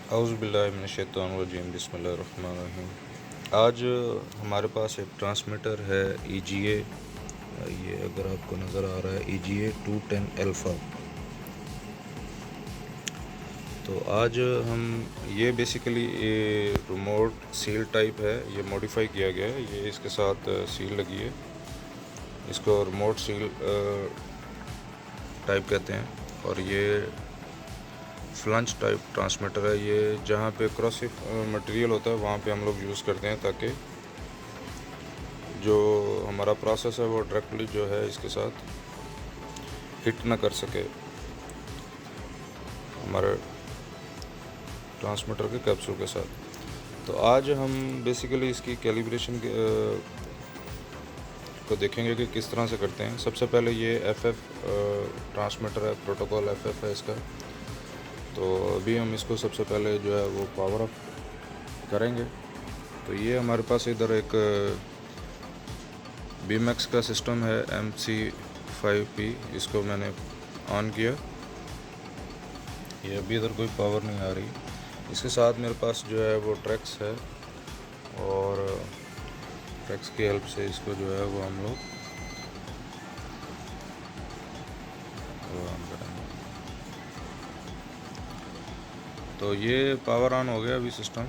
औज़ुबिल्लाहिमिनश्शैतानिर्रजीम बिस्मिल्लाहिर्रहमानिर्रहीम। आज हमारे पास एक ट्रांसमीटर है EGA, ये अगर आपको नज़र आ रहा है EGA 210 अल्फ़ा। तो आज हम ये बेसिकली ये रिमोट सील टाइप है, ये मॉडिफाई किया गया है। ये इसके साथ सील लगी है, इसको रिमोट सील टाइप कहते हैं। और ये फ्लंच टाइप ट्रांसमीटर है। ये जहाँ पे क्रॉसिव मटेरियल होता है वहाँ पे हम लोग यूज़ करते हैं, ताकि जो हमारा प्रोसेस है वो डायरेक्टली जो है इसके साथ हिट ना कर सके हमारे ट्रांसमीटर के कैप्सूल के साथ। तो आज हम बेसिकली इसकी कैलिब्रेशन को देखेंगे कि किस तरह से करते हैं। सबसे पहले ये FF ट्रांसमीटर है, प्रोटोकॉल FF है इसका। तो अभी हम इसको सबसे पहले जो है वो पावर ऑफ करेंगे। तो ये हमारे पास इधर एक BMX का सिस्टम है MC5P, इसको मैंने ऑन किया। ये अभी इधर कोई पावर नहीं आ रही। इसके साथ मेरे पास जो है वो ट्रैक्स है, और ट्रैक्स की हेल्प से इसको जो है वो हम लोग ऑन करेंगे। तो ये पावर ऑन हो गया अभी सिस्टम।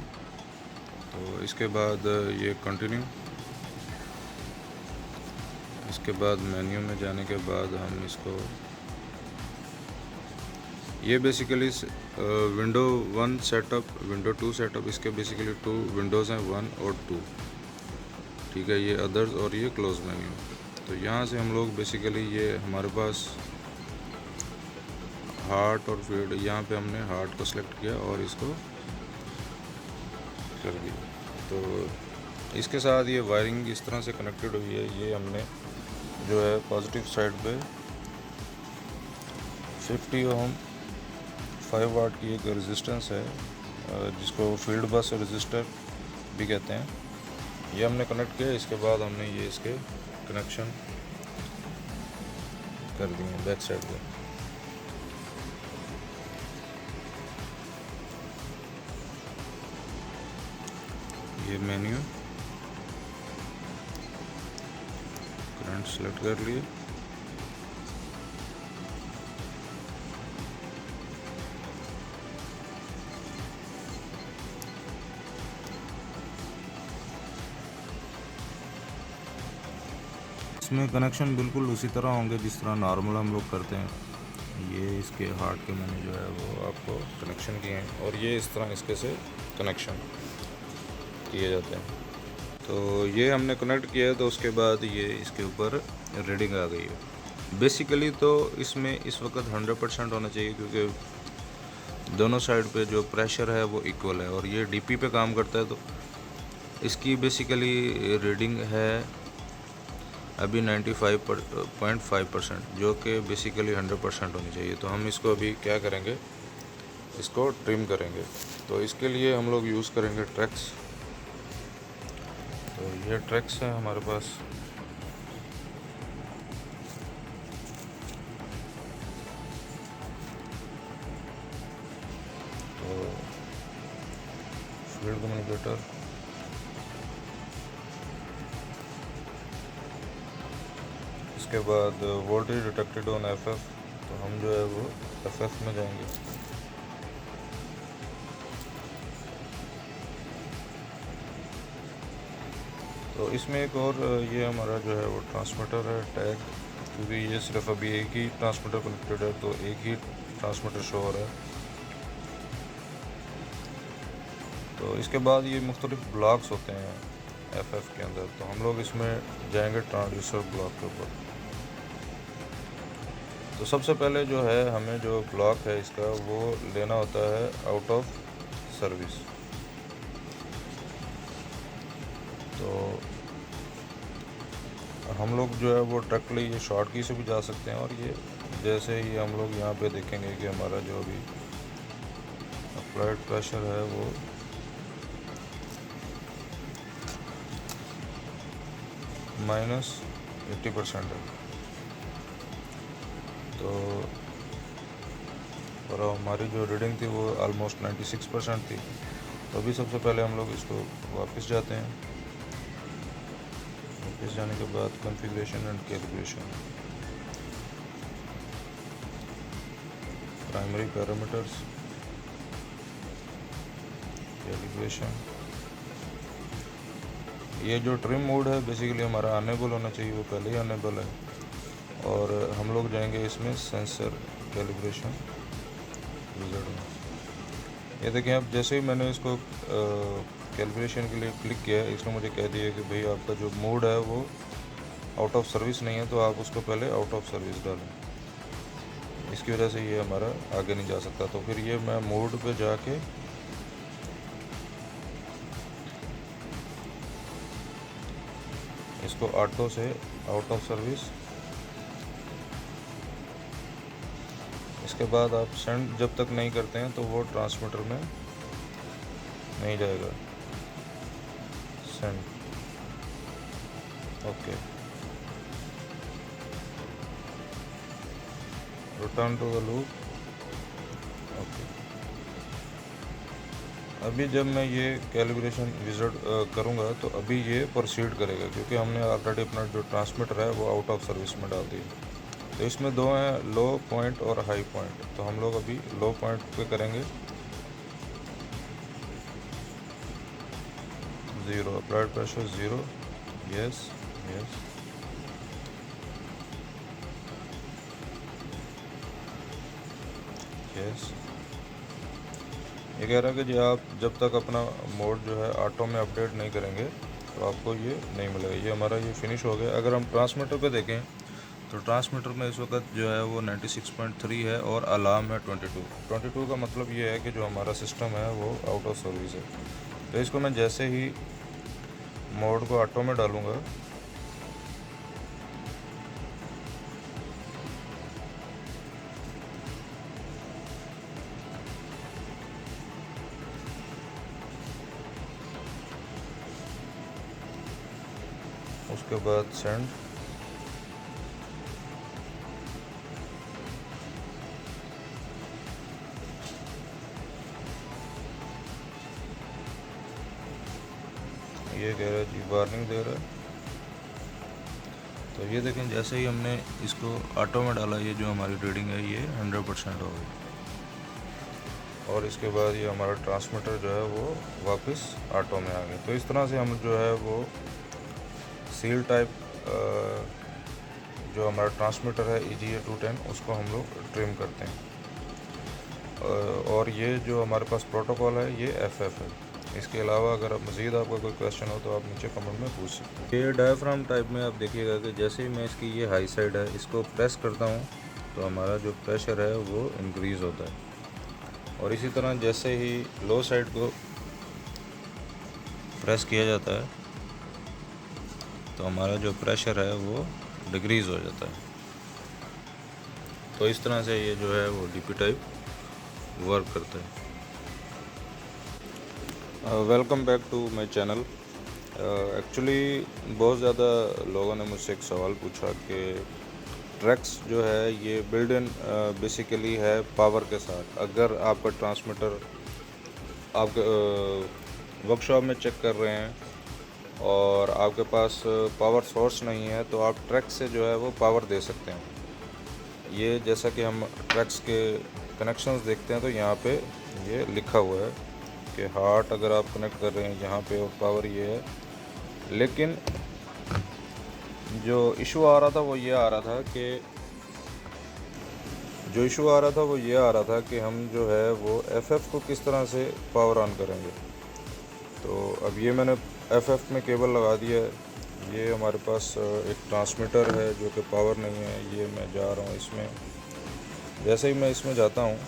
तो इसके बाद ये कंटिन्यू, इसके बाद मेन्यू में जाने के बाद हम इसको, ये basically window 1 setup, window 2 setup, इसके बेसिकली 2 विंडोज़ हैं, 1 और 2, ठीक है। ये अदर्स और ये क्लोज मेन्यू। तो यहाँ से हम लोग बेसिकली, ये हमारे पास हार्ट और फीड, यहाँ पे हमने हार्ट को सिलेक्ट किया और इसको कर दिया। तो इसके साथ ये वायरिंग इस तरह से कनेक्टेड हुई है। ये हमने जो है पॉजिटिव साइड पे 50 ओम 5 वाट की एक रेजिस्टेंस है, जिसको फील्ड बस रेजिस्टर भी कहते हैं, ये हमने कनेक्ट किया। इसके बाद हमने ये इसके कनेक्शन कर दिए बैक साइड पे। ये मेन्यू करंट सेलेक्ट कर लिए। इसमें कनेक्शन बिल्कुल उसी तरह होंगे जिस तरह नॉर्मल हम लोग करते हैं। ये इसके हार्ट के मैंने जो है वो आपको कनेक्शन किए हैं, और ये इस तरह इसके से कनेक्शन किए जाते हैं। तो ये हमने कनेक्ट किया है। तो उसके बाद ये इसके ऊपर रीडिंग आ गई है। बेसिकली तो इसमें इस वक्त 100% होना चाहिए, क्योंकि दोनों साइड पे जो प्रेशर है वो इक्वल है, और ये DP पे काम करता है। तो इसकी बेसिकली रीडिंग है अभी 95.5%, जो कि बेसिकली 100% होनी चाहिए। तो हम इसको अभी क्या करेंगे, इसको ट्रिम करेंगे। तो इसके लिए हम लोग यूज़ करेंगे ट्रैक्स। तो ये ट्रैक्स हैं हमारे पास। तो फील्ड कम्युनिकेटर, इसके बाद वोल्टेज डिटेक्टेड ऑन FF। तो हम जो है वो FF में जाएंगे। तो इसमें एक और ये हमारा जो है वो ट्रांसमीटर है टैग, क्योंकि ये सिर्फ अभी एक ही ट्रांसमीटर कनेक्टेड है, तो एक ही ट्रांसमीटर शो हो रहा है। तो इसके बाद ये मुख्तलिफ ब्लॉक्स होते हैं FF के अंदर। तो हम लोग इसमें जाएंगे ट्रांसड्यूसर ब्लॉक के ऊपर। तो सबसे पहले जो है हमें जो ब्लॉक है इसका वो लेना होता है आउट ऑफ सर्विस। तो हम लोग जो है वो डायरेक्टली ये शॉर्ट की से भी जा सकते हैं, और ये जैसे ही हम लोग यहाँ पे देखेंगे कि हमारा जो अभी अप्लाइड प्रेशर है वो -80% है। तो और हमारी जो रीडिंग थी वो ऑलमोस्ट 96% थी। तो अभी सबसे पहले हम लोग इसको वापस जाते हैं। वापस जाने के बाद configuration and calibration, primary parameters, calibration. ये जो ट्रिम मोड है बेसिकली हमारा अनेबल होना चाहिए, वो पहले ही अनेबल है। और हम लोग जाएंगे इसमें सेंसर कैलिब्रेशन विज़ार्ड में। ये देखें, अब जैसे ही मैंने इसको कैलिब्रेशन के लिए क्लिक किया है, इसने मुझे कह दिया कि भाई आपका जो मोड है वो आउट ऑफ सर्विस नहीं है, तो आप उसको पहले आउट ऑफ सर्विस डालें। इसकी वजह से ये हमारा आगे नहीं जा सकता। तो फिर ये मैं मोड पे जाके इसको ऑटो से आउट ऑफ सर्विस, इसके बाद आप सेंड जब तक नहीं करते हैं तो वो ट्रांसमीटर में नहीं जाएगा। Send, okay, return to the loop, okay. अभी जब मैं ये कैलिब्रेशन विज़ार्ड करूँगा तो अभी ये प्रोसीड करेगा, क्योंकि हमने ऑलरेडी अपना जो ट्रांसमीटर है वो आउट ऑफ सर्विस में डाल दिया। तो इसमें दो हैं, लो पॉइंट और हाई पॉइंट। तो हम लोग अभी लो पॉइंट पे करेंगे। 0 applied pressure 0, yes yes, yes. ये कह रहा है कि जी आप जब तक अपना मोड जो है ऑटो में अपडेट नहीं करेंगे तो आपको ये नहीं मिलेगा। ये हमारा ये फिनिश हो गया। अगर हम ट्रांसमीटर पे देखें तो ट्रांसमीटर में इस वक्त जो है वो 96.3 है और अलार्म है 22 का मतलब ये है कि जो हमारा सिस्टम है वो आउट ऑफ सर्विस है। तो इसको मैं जैसे ही मोड को ऑटो में डालूँगा, उसके बाद सेंड, ये कह रहा है जी वार्निंग दे रहा है। तो ये देखें, जैसे ही हमने इसको ऑटो में डाला, ये जो हमारी रीडिंग है ये 100% हो गई। और इसके बाद ये हमारा ट्रांसमीटर जो है वो वापस ऑटो में आ गया। तो इस तरह से हम जो है वो सील टाइप जो हमारा ट्रांसमीटर है EGA 210 उसको हम लोग ट्रिम करते हैं। और ये जो हमारे पास प्रोटोकॉल है ये FF है। इसके अलावा अगर आप मज़ीद आपका कोई क्वेश्चन हो तो आप नीचे कमेंट में पूछ सकते हैं। ये डायफ्राम टाइप में आप देखिएगा कि जैसे ही मैं इसकी ये हाई साइड है इसको प्रेस करता हूँ तो हमारा जो प्रेशर है वो इंक्रीज़ होता है। और इसी तरह जैसे ही लो साइड को प्रेस किया जाता है तो हमारा जो प्रेशर है वो डिक्रीज़ हो जाता है। तो इस तरह से ये जो है वो DP टाइप वर्क करता है। Welcome back to my channel. Actually बहुत ज़्यादा लोगों ने मुझसे एक सवाल पूछा कि ट्रैक्स जो है ये बिल्ड इन बेसिकली है पावर के साथ। अगर आपका ट्रांसमीटर आपके वर्कशॉप में चेक कर रहे हैं और आपके पास पावर सोर्स नहीं है तो आप ट्रैक्स से जो है वो पावर दे सकते हैं। ये जैसा कि हम ट्रैक्स के कनेक्शंस देखते हैं तो यहाँ पे ये लिखा हुआ है कि हार्ट अगर आप कनेक्ट कर रहे हैं यहाँ पे और पावर ये है। लेकिन जो इशू आ रहा था वो ये आ रहा था कि हम जो है वो FF को किस तरह से पावर ऑन करेंगे। तो अब ये मैंने FF में केबल लगा दिया है। ये हमारे पास एक ट्रांसमीटर है जो कि पावर नहीं है। ये मैं जा रहा हूँ इसमें, जैसे ही मैं इसमें जाता हूँ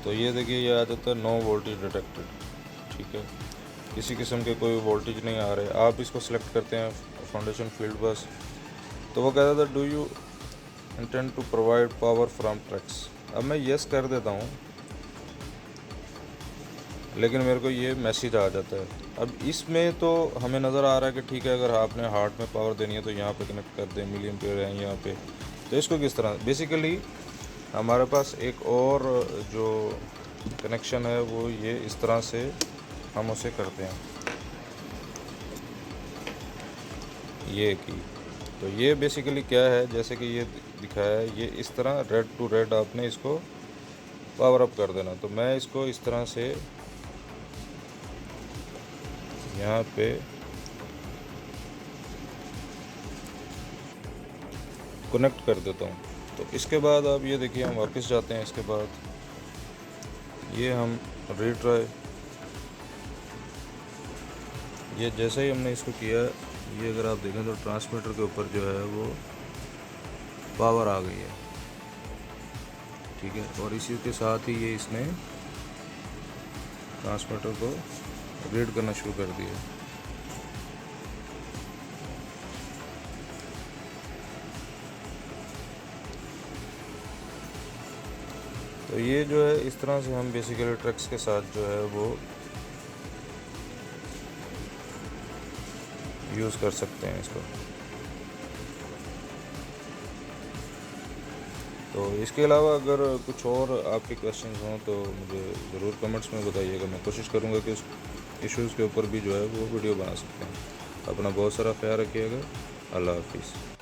तो ये देखिए ये आ जाता है नो वोल्टेज डिटेक्टेड। ठीक है, किसी किस्म के कोई वोल्टेज नहीं आ रहे। आप इसको सिलेक्ट करते हैं फाउंडेशन फील्ड बस, तो वो कहता था do you intend to provide power from tracks. अब मैं येस कर देता हूँ लेकिन मेरे को ये मैसेज आ जाता है। अब इसमें तो हमें नज़र आ रहा है कि ठीक है, अगर आपने हार्ट में पावर देनी है तो यहाँ पे कनेक्ट कर दें, मिलियन पेयर है यहाँ पे। तो इसको किस तरह, बेसिकली हमारे पास एक और जो कनेक्शन है वो ये इस तरह से हम उसे करते हैं, ये की। तो ये बेसिकली क्या है, जैसे कि ये दिखाया है, ये इस तरह रेड टू रेड आपने इसको पावर अप कर देना। तो मैं इसको इस तरह से यहाँ पे कनेक्ट कर देता हूँ। तो इसके बाद आप ये देखिए, हम वापस जाते हैं। इसके बाद ये हम रीट्राई, ये जैसे ही हमने इसको किया, ये अगर आप देखें तो ट्रांसमीटर के ऊपर जो है वो पावर आ गई है, ठीक है। और इसी के साथ ही ये इसने ट्रांसमीटर को रीड करना शुरू कर दिया। तो ये जो है इस तरह से हम बेसिकली ट्रक्स के साथ जो है वो यूज़ कर सकते हैं इसको। तो इसके अलावा अगर कुछ और आपके क्वेश्चंस हों तो मुझे ज़रूर कमेंट्स में बताइएगा। मैं कोशिश करूँगा कि उस इश्यूज़ के ऊपर भी जो है वो वीडियो बना सकते हैं। अपना बहुत सारा ख्याल रखिएगा। अल्लाह हाफिज़।